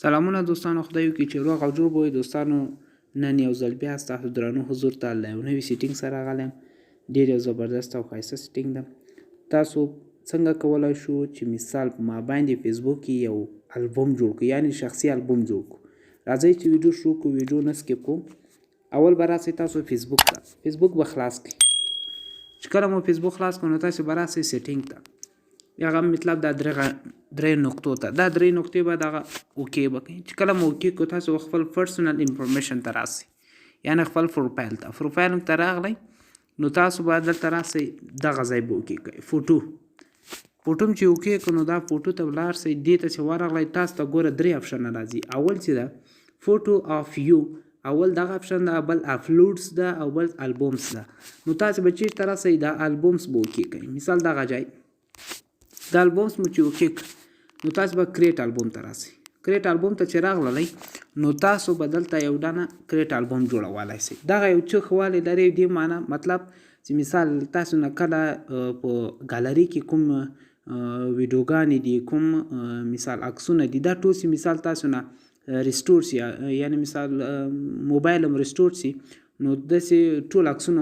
سلامونه دوستانو، خدای وکړي چې روغ او جوړ به وئ دوستانو. نن یو ځل بیا ستاسو درانه حضور ته له یو نوي سیټینګ سره راغلی یم. ډېر یو زبردست او ښایسته سیټینګ ده. تاسو څنګه کولی شو چې مثال په ما باندې فیسبوک کې یو البوم جوړ کړو، یعنې شخصي البوم جوړ کړو. راځئ چې ویډیو شروع کړو، ویډیو نه سکیپ کوو. اول به راسئ تاسو فیسبوک ته، فیسبوک به خلاص کړئ. چې کله مو فیسبوک خلاص کړو نو تاسو به راسئ سیټینګ ته، هغه مطلب دا درې نقطو ته، دا درې نقطې به دغه اوکې به کوئ. چې کله مو اوکې کړو تاسو خپل پرسنل انفارمیشن ته راسئ، یعنې خپل پروفایل ته. پروفایل ته راغلی نو تاسو به دلته راسئ، دغه ځای به اوکې کوئ، فوټو هم چې اوکې کړو نو دا فوټو ته ولاړ سئ. دې ته چې ورغلی تاسو ته ګوره درې اپشنه راځي. اول چې ده فوټو آف یو، اول دغه اپشن ده، بل اپلوډز ده او بل البومز ده. نو تاسو به چېرته راسئ، دا البومز به اوکې کوئ. مثال دغه ځای د البومز مو چې اوکې کړ نو تاسو به کریټ البوم ته راسئ. کریټ البوم ته چې راغللی نو تاسو به دلته یو دانه کریټ البوم جوړولی سئ. دغه یو څه ښه والی لري، دې معنا مطلب چې مثال تاسو نه کله په ګالري کې کوم ویډیوګانې دي، کوم مثال عکسونه دي، دا ټول چې مثال تاسو نه ریسټور سي، یعنې مثال موبایل هم ریسټور سي، نو داسې ټول عکسونه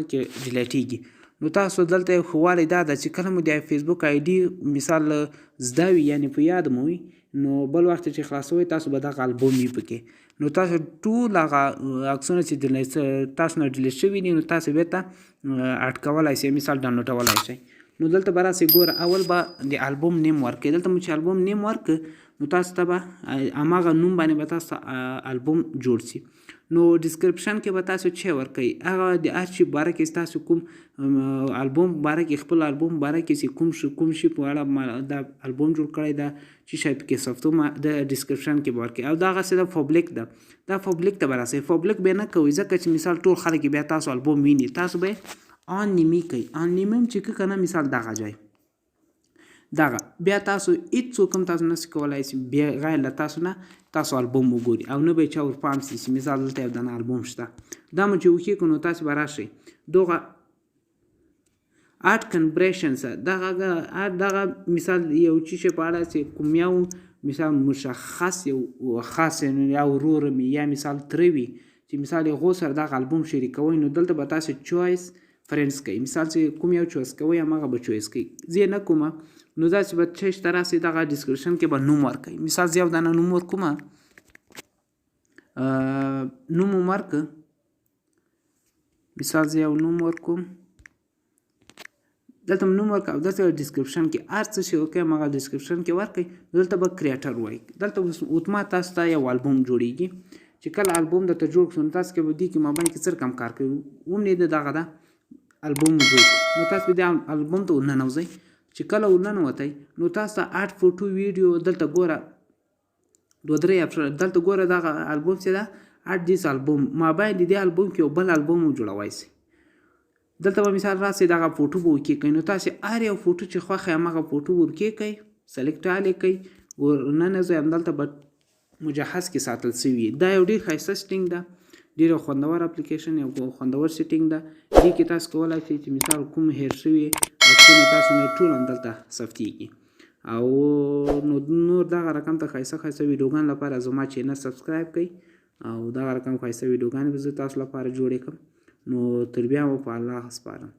کې ډیلیټیږي. نو تاسو دلته یو ښه والی دا ده چې کله مو د فیسبوک آی ډي مثال زده وي، یعنې په یاد مو وي، نو بل وخت چې خلاصوئ تاسو به دغه البوم وي پکې. نو تاسو ټول هغه عکسونه چې تاسو نه ډیلیټ شوي دي نو تاسو بیرته اټکولی شئ، مثال ډاونلوډولی شئ. نو دلته به راسئ، ګوره اول به د البوم نیم ورکړئ. دلته مو چې البوم نیم ورکړ نو تاسو ته به هماغه نوم باندې به تاسو البوم جوړ شي. نو ډسکرپشن کې به تاسو چې ورکړئ هغه د هر شي په باره کې تاسو کوم البوم باره کې، خپل البوم باره کې چې کوم شي په اړه دا البوم جوړ کړی ده، چې شی پکې ثبتو د ډسکرپشن کې به ورکړئ. او دغسې د پبلیک ده، دا پبلیک ته به راسئ. پبلیک به نه کوئ ځکه چې مثال ټول خلک بیا تاسو البوم ویني. تاسو به آن نیمي کوئ. آن نیمي هم چې که نه مثال دغه ځای دغه بیا تاسو هېڅوک هم تاسو نسي کولی چې بغیر له تاسو نه تاسو البوم وګوري او نه به یې چا ور پام سي چې مثال دلته یو دانه البوم شته. دا مو چې اوکې کړو نو تاسو به راشئ دغه آرټ کنبریشنز، دغه مثال یو څه شي په اړه چې کوم یو مثال مشخص یو خاص یا ورور مې یا مثال تره وي چې مثال هغو سره دغه البوم شریکوئ، نو دلته به تاسو چویس فرینډز کوئ. مثال چې کوم یو چویس کوئ هماغه به چویس کوئ. زه یې نه کومه نو داسې به چیش ته راسئ، دغه ډسکرپشن کې به نوم ورکوئ. مثال زه یو دانه نوم ورکومه، نوم مو ورکړه، مثال زه یو نوم ورکوم، دلته نوم ورکړه او دلته ډسکرپشن کې هر څه چې ورکوئ هماغه ډسکرپشن کې ورکوئ. دلته به کریټر وایي. دلته اتومات تاسو ته یو البوم جوړیږي. چې کله البوم درته جوړ کړو نو تاسو کې به دې کې مابین کې څه رقم کار کوي، ومنې دغه ده البوم جوړ کړو نو تاسو به دې البوم ته ورننوځئ. چې کله ورننوتئ نو تاسو ته آرټ فوټو ویډیو دلته ګوره دوه درې اپشن، دلته ګوره دغه البوم چې ده آرټ دیس البوم، مابین د دې البوم کې یو بل البوم جوړوی سئ. دلته به مثال راسئ دغه فوټو به اوکې کوئ. نو تاسو هر یو فوټو چې خوښ یې هماغه فوټو اوکې کوئ، سلیکټ آل یې کوئ، ورننوځئ، همدلته به مجهز کې ساتل سوي. دا یو ډېر ښایسته سیټینګ ده، ډېر خوندور اپلیکیشن، یو خوندور سیټینګ ده. دې کې تاسو کولی شئ چې مثال کوم هیر شوي عکسونه تاسو نه ټول همدلته ثبتیږي. او نور دغه رقم ته ښایسته ویډیوګانو لپاره زما چینل سبسکرایب کړئ او دغه رقم ښایسته ویډیوګانې به زه تاسو لپاره جوړې کړم. نو تر بیا مو په الله سپارم.